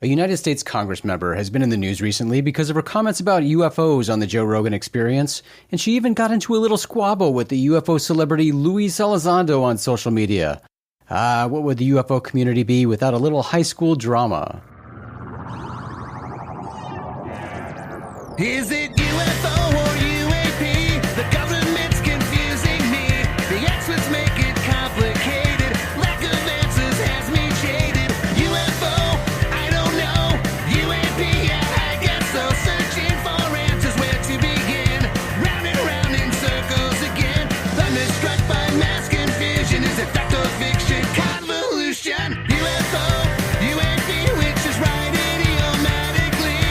A United States Congress member has been in the news recently because of her comments about UFOs on the Joe Rogan Experience, and she even got into a little squabble with the UFO celebrity Luis Elizondo on social media. What would the UFO community be without a little high school drama? Is it UFO or UAP? The government's confusing me. The experts make it complicated. Lack of answers has me jaded. UFO, I don't know. UAP, yeah, I guess so. Searching for answers, where to begin. Round and round in circles again. Thunderstruck by mass confusion. Is it fact or fiction? Convolution. UFO, UAP, which is right idiomatically.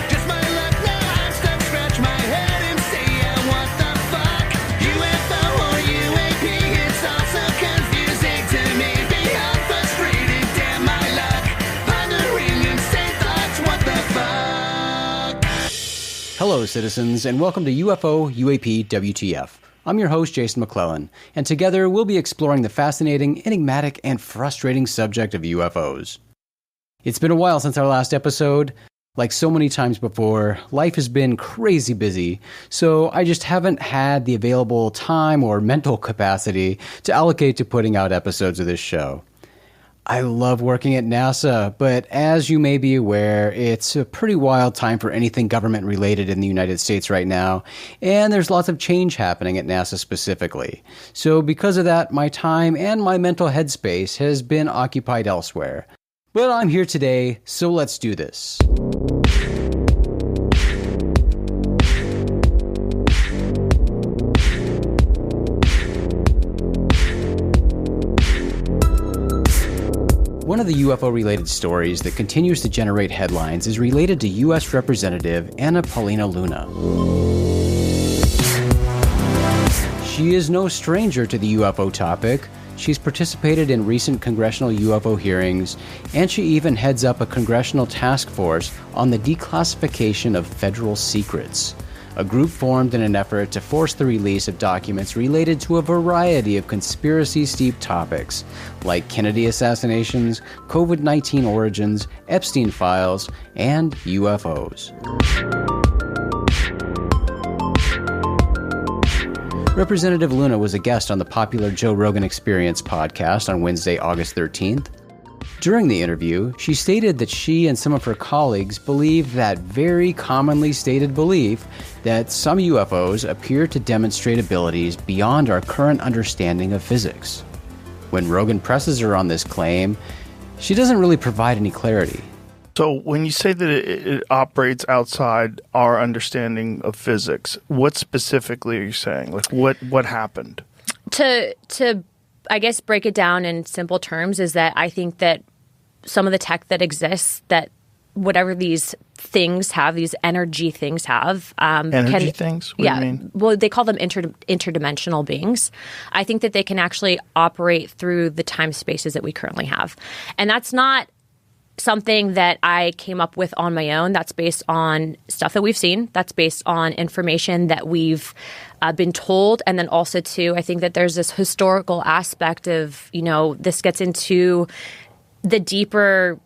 Just my luck now, I'm stuck. Scratch my head and say, yeah, what the fuck? UFO or UAP, it's all so confusing to me. Beyond frustrated, damn my luck. Pondering insane thoughts, what the fuck? Hello, citizens, and welcome to UFO UAP WTF. I'm your host, Jason McClellan, and together we'll be exploring the fascinating, enigmatic, and frustrating subject of UFOs. It's been a while since our last episode. Like so many times before, life has been crazy busy, so I just haven't had the available time or mental capacity to allocate to putting out episodes of this show. I love working at NASA, but as you may be aware, it's a pretty wild time for anything government-related in the United States right now, and there's lots of change happening at NASA specifically. So because of that, my time and my mental headspace has been occupied elsewhere. But I'm here today, so let's do this. One of the UFO-related stories that continues to generate headlines is related to U.S. Representative Anna Paulina Luna. She is no stranger to the UFO topic. She's participated in recent congressional UFO hearings, and she even heads up a congressional task force on the declassification of federal secrets, a group formed in an effort to force the release of documents related to a variety of conspiracy-steeped topics, like Kennedy assassinations, COVID-19 origins, Epstein files, and UFOs. Representative Luna was a guest on the popular Joe Rogan Experience podcast on Wednesday, August 13th. During the interview, she stated that she and some of her colleagues believe that very commonly stated belief that some UFOs appear to demonstrate abilities beyond our current understanding of physics. When Rogan presses her on this claim, she doesn't really provide any clarity. So when you say that it operates outside our understanding of physics, what specifically are you saying? Like what happened? To I guess break it down in simple terms is that I think that some of the tech that exists, that whatever these things have, these energy things have. Things? What do you mean? Well, they call them interdimensional beings. I think that they can actually operate through the time spaces that we currently have. And that's not something that I came up with on my own. That's based on stuff that we've seen. That's based on information that we've been told. And then also, too, I think that there's this historical aspect of, this gets into the deeper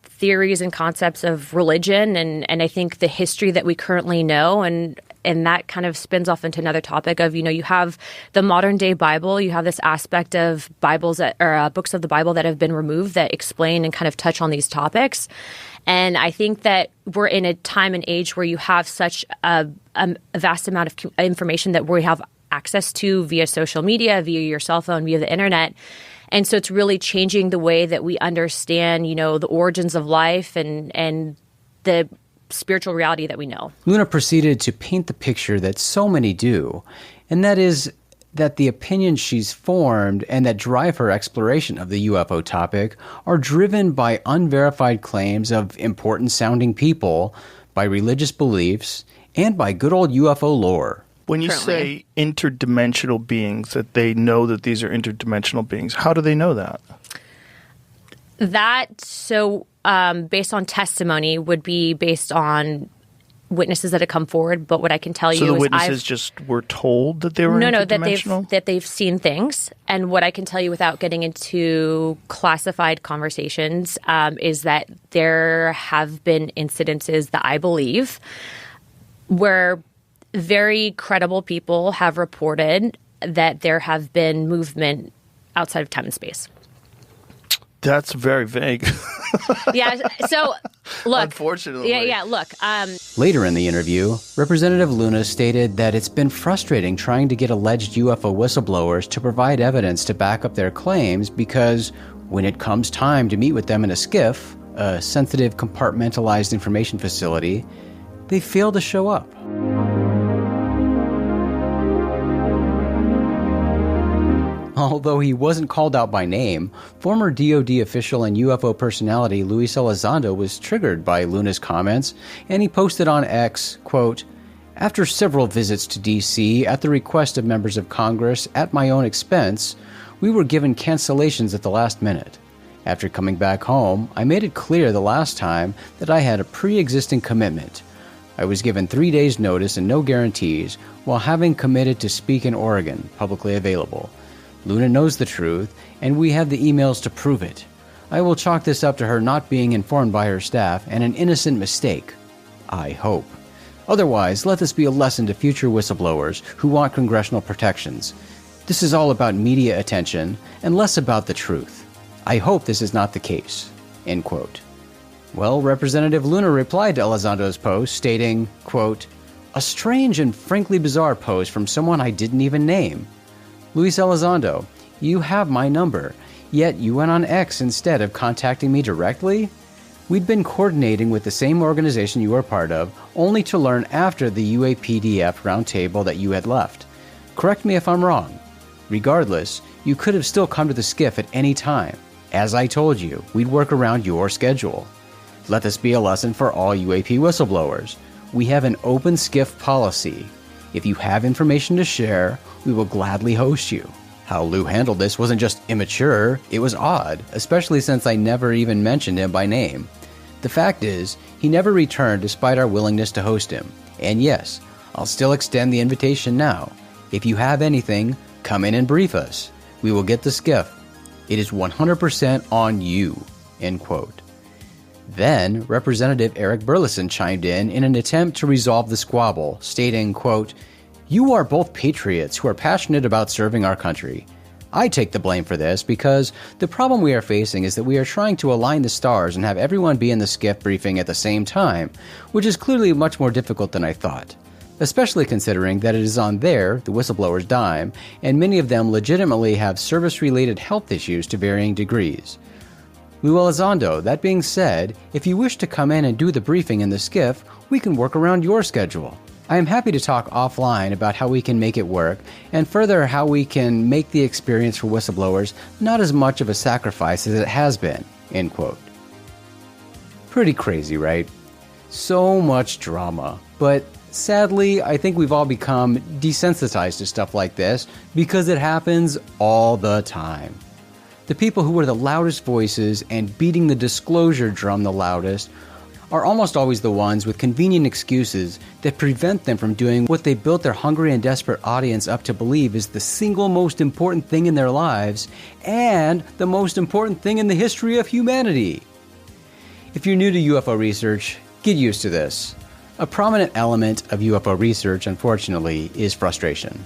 theories and concepts of religion and I think the history that we currently know. And that kind of spins off into another topic of, you have the modern day Bible. You have this aspect of Bibles books of the Bible that have been removed that explain and kind of touch on these topics. And I think that we're in a time and age where you have such a vast amount of information that we have access to via social media, via your cell phone, via the internet. And so it's really changing the way that we understand, the origins of life and the spiritual reality that we know. Luna proceeded to paint the picture that so many do, and that is that the opinions she's formed and that drive her exploration of the UFO topic are driven by unverified claims of important-sounding people, by religious beliefs, and by good old UFO lore. When you say interdimensional beings, that they know that these are interdimensional beings, how do they know that? Based on testimony, would be based on witnesses that have come forward, but what I can tell So you the is witnesses just were told that they were interdimensional? that they've seen things. And what I can tell you without getting into classified conversations is that there have been incidences that I believe where very credible people have reported that there have been movement outside of time and space. That's very vague. Yeah. So, look. Unfortunately. Yeah. Look. Later in the interview, Representative Luna stated that it's been frustrating trying to get alleged UFO whistleblowers to provide evidence to back up their claims because when it comes time to meet with them in a SCIF, a sensitive compartmentalized information facility, they fail to show up. Although he wasn't called out by name, former DoD official and UFO personality Luis Elizondo was triggered by Luna's comments, and he posted on X, quote, "After several visits to D.C. at the request of members of Congress at my own expense, we were given cancellations at the last minute. After coming back home, I made it clear the last time that I had a pre-existing commitment. I was given 3 days' notice and no guarantees, while having committed to speak in Oregon, publicly available. Luna knows the truth, and we have the emails to prove it. I will chalk this up to her not being informed by her staff and an innocent mistake. I hope. Otherwise, let this be a lesson to future whistleblowers who want congressional protections. This is all about media attention and less about the truth. I hope this is not the case." End quote. Well, Representative Luna replied to Elizondo's post, stating, quote, "A strange and frankly bizarre post from someone I didn't even name. Luis Elizondo, you have my number, yet you went on X instead of contacting me directly? We'd been coordinating with the same organization you were part of, only to learn after the UAPDF roundtable that you had left. Correct me if I'm wrong. Regardless, you could have still come to the SCIF at any time. As I told you, we'd work around your schedule. Let this be a lesson for all UAP whistleblowers. We have an open SCIF policy. If you have information to share, we will gladly host you." How Lou handled this wasn't just immature, it was odd, especially since I never even mentioned him by name. The fact is, he never returned despite our willingness to host him. And yes, I'll still extend the invitation now. If you have anything, come in and brief us. We will get the SCIF. It is 100% on you." End quote. Then, Representative Eric Burleson chimed in an attempt to resolve the squabble, stating, quote, "You are both patriots who are passionate about serving our country. I take the blame for this because the problem we are facing is that we are trying to align the stars and have everyone be in the SCIF briefing at the same time, which is clearly much more difficult than I thought, especially considering that it is on the whistleblower's dime, and many of them legitimately have service-related health issues to varying degrees. Lou Elizondo, that being said, if you wish to come in and do the briefing in the SCIF, we can work around your schedule. I am happy to talk offline about how we can make it work, and further how we can make the experience for whistleblowers not as much of a sacrifice as it has been." End quote. Pretty crazy, right? So much drama. But sadly, I think we've all become desensitized to stuff like this because it happens all the time. The people who are the loudest voices and beating the disclosure drum the loudest are almost always the ones with convenient excuses that prevent them from doing what they built their hungry and desperate audience up to believe is the single most important thing in their lives and the most important thing in the history of humanity. If you're new to UFO research, get used to this. A prominent element of UFO research, unfortunately, is frustration.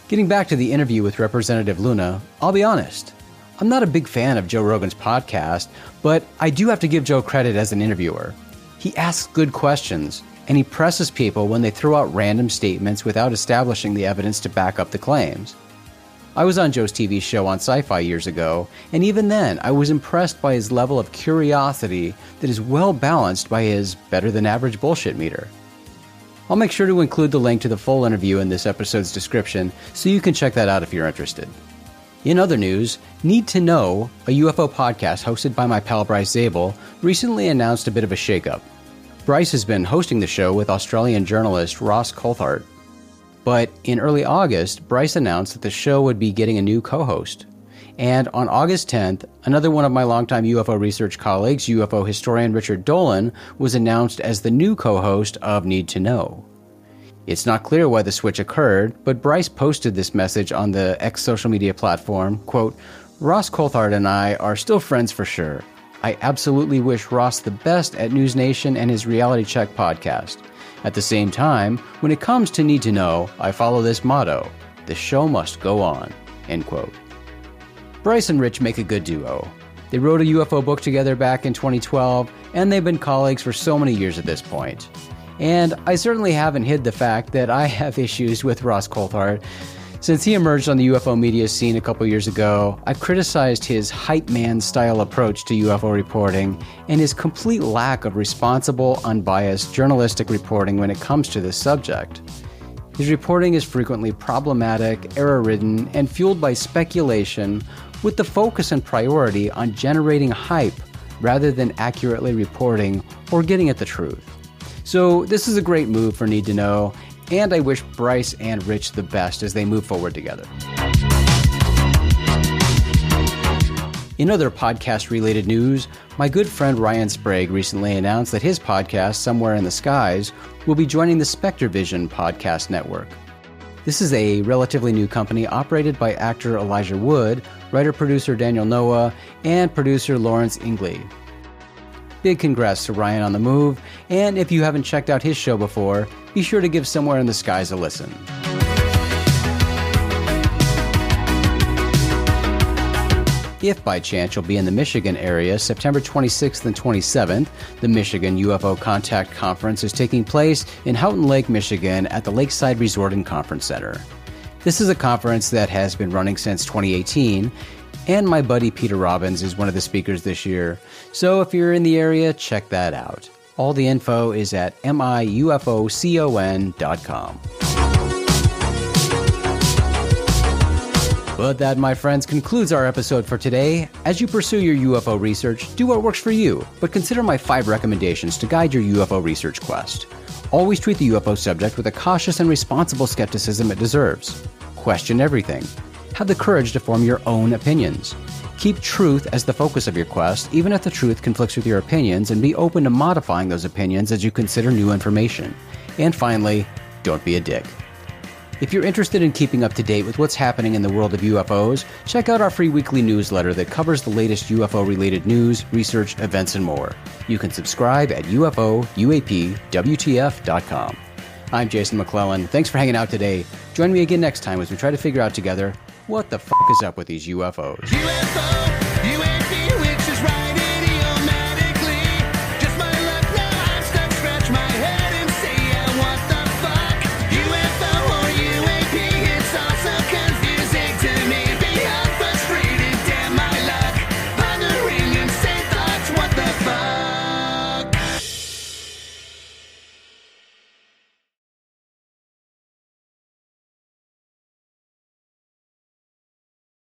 Getting back to the interview with Representative Luna, I'll be honest. I'm not a big fan of Joe Rogan's podcast, but I do have to give Joe credit as an interviewer. He asks good questions, and he presses people when they throw out random statements without establishing the evidence to back up the claims. I was on Joe's TV show on Sci-Fi years ago, and even then, I was impressed by his level of curiosity that is well balanced by his better-than-average bullshit meter. I'll make sure to include the link to the full interview in this episode's description, so you can check that out if you're interested. In other news, Need to Know, a UFO podcast hosted by my pal Bryce Zabel, recently announced a bit of a shakeup. Bryce has been hosting the show with Australian journalist Ross Coulthart. But in early August, Bryce announced that the show would be getting a new co-host. And on August 10th, another one of my longtime UFO research colleagues, UFO historian Richard Dolan, was announced as the new co-host of Need to Know. It's not clear why the switch occurred, but Bryce posted this message on the X social media platform, quote, "Ross Coulthard and I are still friends for sure. I absolutely wish Ross the best at News Nation and his Reality Check podcast. At the same time, when it comes to Need to Know, I follow this motto, the show must go on," end quote. Bryce and Rich make a good duo. They wrote a UFO book together back in 2012, and they've been colleagues for so many years at this point. And I certainly haven't hid the fact that I have issues with Ross Coulthard. Since he emerged on the UFO media scene a couple years ago, I've criticized his hype man style approach to UFO reporting and his complete lack of responsible, unbiased journalistic reporting when it comes to this subject. His reporting is frequently problematic, error-ridden, and fueled by speculation, with the focus and priority on generating hype rather than accurately reporting or getting at the truth. So this is a great move for Need to Know, and I wish Bryce and Rich the best as they move forward together. In other podcast-related news, my good friend Ryan Sprague recently announced that his podcast, Somewhere in the Skies, will be joining the Spectre Vision podcast network. This is a relatively new company operated by actor Elijah Wood, writer-producer Daniel Noah, and producer Lawrence Ingley. Big congrats to Ryan on the move, and if you haven't checked out his show before, be sure to give Somewhere in the Skies a listen. If by chance you'll be in the Michigan area, September 26th and 27th, the Michigan UFO Contact Conference is taking place in Houghton Lake, Michigan at the Lakeside Resort and Conference Center. This is a conference that has been running since 2018, and my buddy Peter Robbins is one of the speakers this year, so if you're in the area, check that out. All the info is at miufocon.com. But that, my friends, concludes our episode for today. As you pursue your UFO research, do what works for you, but consider my 5 recommendations to guide your UFO research quest. Always treat the UFO subject with a cautious and responsible skepticism it deserves. Question everything. Have the courage to form your own opinions. Keep truth as the focus of your quest, even if the truth conflicts with your opinions, and be open to modifying those opinions as you consider new information. And finally, don't be a dick. If you're interested in keeping up to date with what's happening in the world of UFOs, check out our free weekly newsletter that covers the latest UFO-related news, research, events, and more. You can subscribe at UFO-UAP-WTF.com. I'm Jason McClellan. Thanks for hanging out today. Join me again next time as we try to figure out together what the fuck is up with these UFOs. UFO